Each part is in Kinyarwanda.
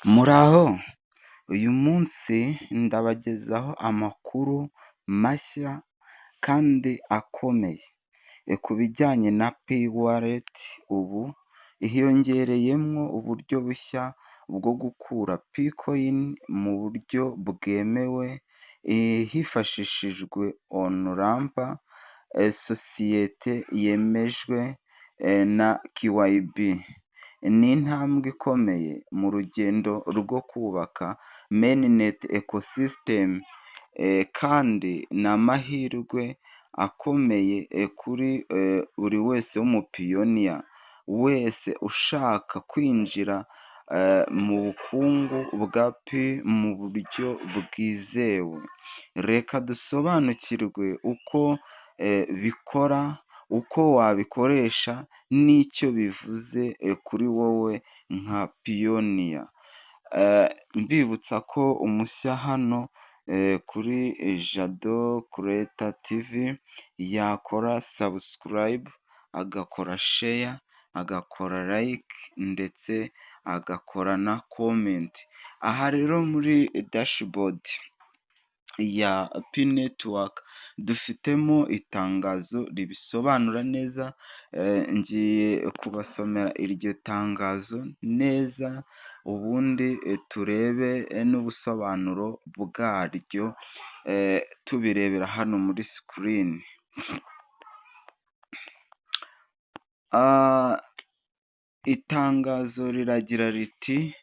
Muraho, uyu munsi ndabagezaho amakuru mashya kandi akomeye ku bijyanye na piwaleti. Ubu hiyongereyemo uburyo bushya bwo gukura pikoyini mu buryo bwemewe hifashishijwe onurampa, sosiyete yemejwe na kiwayibi. Ni intambwe ikomeye mu rugendo rwo kubaka mainineti ekosisitemu, kandi ni amahirwe akomeye kuri buri wese w'umupiyoniya wese ushaka kwinjira mu bukungu bwa pi mu buryo bwizewe. Reka dusobanukirwe uko bikora, uko wabikoresha n'icyo bivuze kuri wowe nka piyoniya. Mbibutsa ko umushya hano kuri Jado Kureta tivi yakora sabusikarayibu, agakora sheya, agakora layike ndetse agakora na komenti. Aha rero muri dashibodi ya pi netiwaka dufitemo itangazo ribisobanura neza. Ngiye kubasomera iryo tangazo neza, ubundi turebe n'ubusobanuro bwaryo tubirebera hano muri sikirini. Itangazo riragira riti,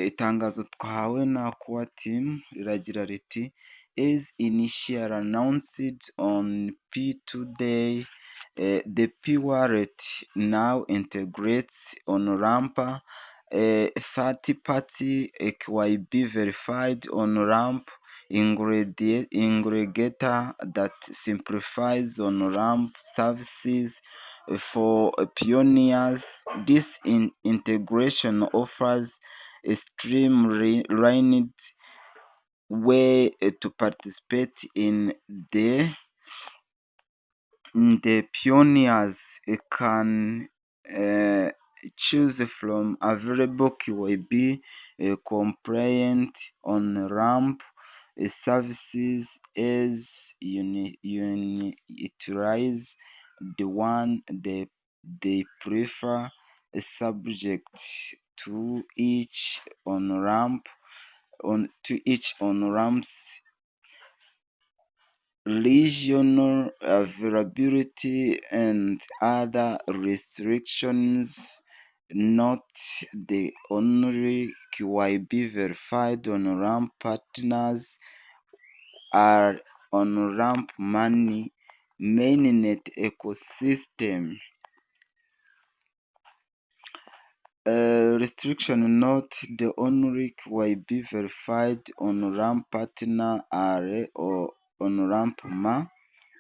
itangazo twahawe na akuwa timu riragira riti as initially announced on P2Day, the P wallet now integrates OnRamp, a third-party KYB verified OnRamp aggregator that simplifies OnRamp services for pioneers. This integration offers a streamlined way to participate in the pioneers can choose from available KYB compliant OnRamp services as utilize the one they prefer, subject to each OnRamp's regional availability and other restrictions. Not the only KYB verified OnRamp partners are OnRamp Money mainnet ecosystem. Restriction: not the only KYB verified OnRamp partner are OnRamp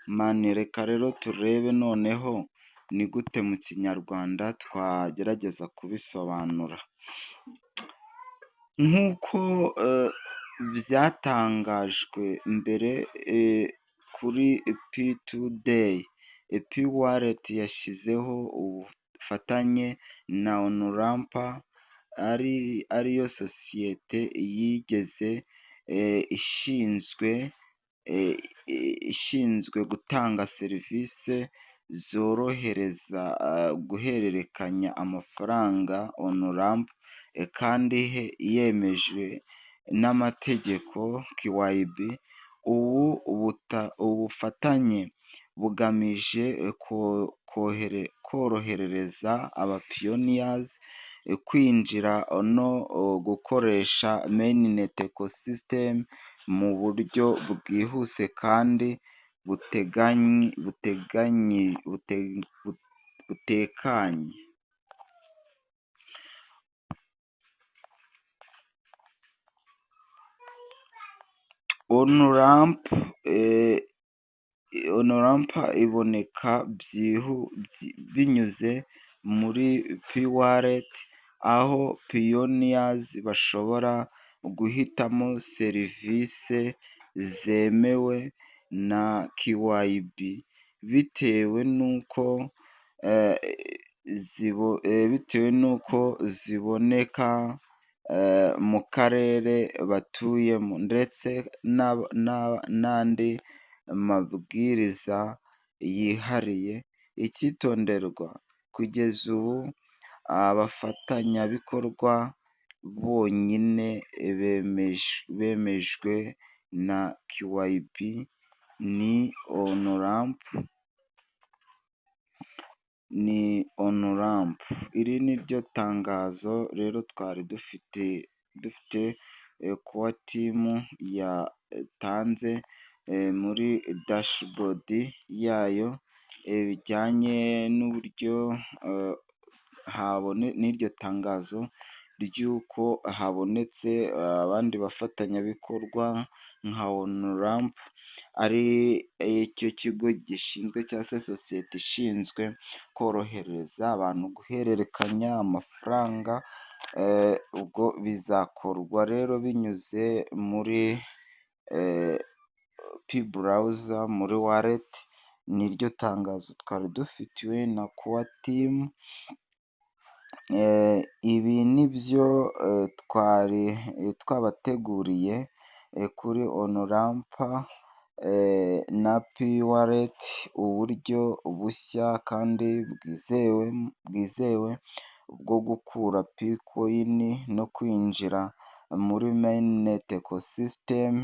Money. Reka rero turebe noneho ni gute mu kinyarwanda twagerageza kubisobanura. Nk'uko byatangajwe mbere kuri P2Day, P wallet yashyizeho ubufatanye na OnRamp, ariyo sosiyete yigeze ishinzwe gutanga serivisi zorohereza guhererekanya amafaranga OnRamp, kandi yemejwe n'amategeko KYB. Ubu bufatanye bugamije korohereza abapiyoniyazi kwinjira no gukoresha mainnet ecosystem mu buryo bwihuse kandi butekanye. OnRamp iboneka binyuze muri P wallet, aho pioneers bashobora guhitamo serivisi zemewe na KYB bitewe n'uko ziboneka mu karere batuyemo, ndetse n'andi mabwiriza yihariye. Icyitonderwa kugeza ubu abafatanyabikorwa bonyine bemejwe na QYB ni Onurampu. Iri ni ryo tangazo rero twari dufite kuwa timu yatanze muri dashibodi yayo, bijyanye n'uburyo n'iryo tangazo ry'uko habonetse abandi bafatanyabikorwa nka Onurampu, ari cyo kigo gishinzwe cyangwa se sosiyete ishinzwe korohereza abantu guhererekanya amafaranga. Ubwo bizakorwa rero binyuze muri P-burawuza, muri waleti. Ni ryo tangazo twari dufitiwe na kuwa timu. Ibi ni byo twari twabateguriye kuri Onurampa na P-waleti, uburyo bushya kandi bwizewe bwo gukura P-koyini no kwinjira muri meyineti ekosisitemu.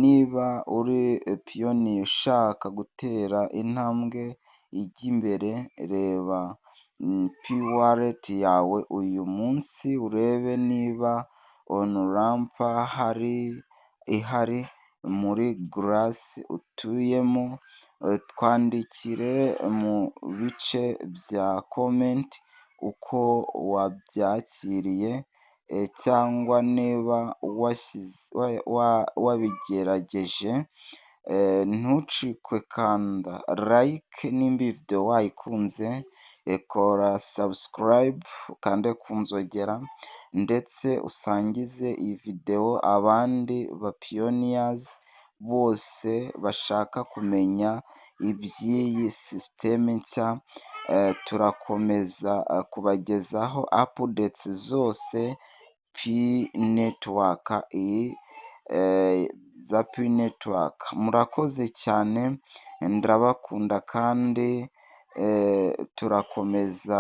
Niba uri piyoniya ushaka gutera intambwe ijya imbere, reba P-waleti yawe uyu munsi, urebe niba Onurampa ihari muri Garasi utuyemo. Twandikire mu bice bya komenti uko wabyakiriye, cyangwa niba wabigerageje. Ntucikwe, kanda like nimba iyi video wayikunze, kora sabusikarayibu, ukande ku nzogera, ndetse usangize iyi video abandi bapiyoniyazi bose bashaka kumenya iby'iyi sisiteme nshya. Turakomeza kubagezaho apudetsi zose za P netiwaka. Murakoze cyane, ndabakunda, kandi turakomeza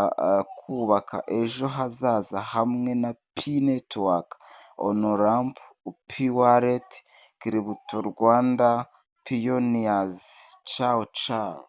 kubaka ejo hazaza hamwe na P netiwaka, Onurampu, P-waleti, Kiributo Rwanda, piyoniyazi. Cawo cawo.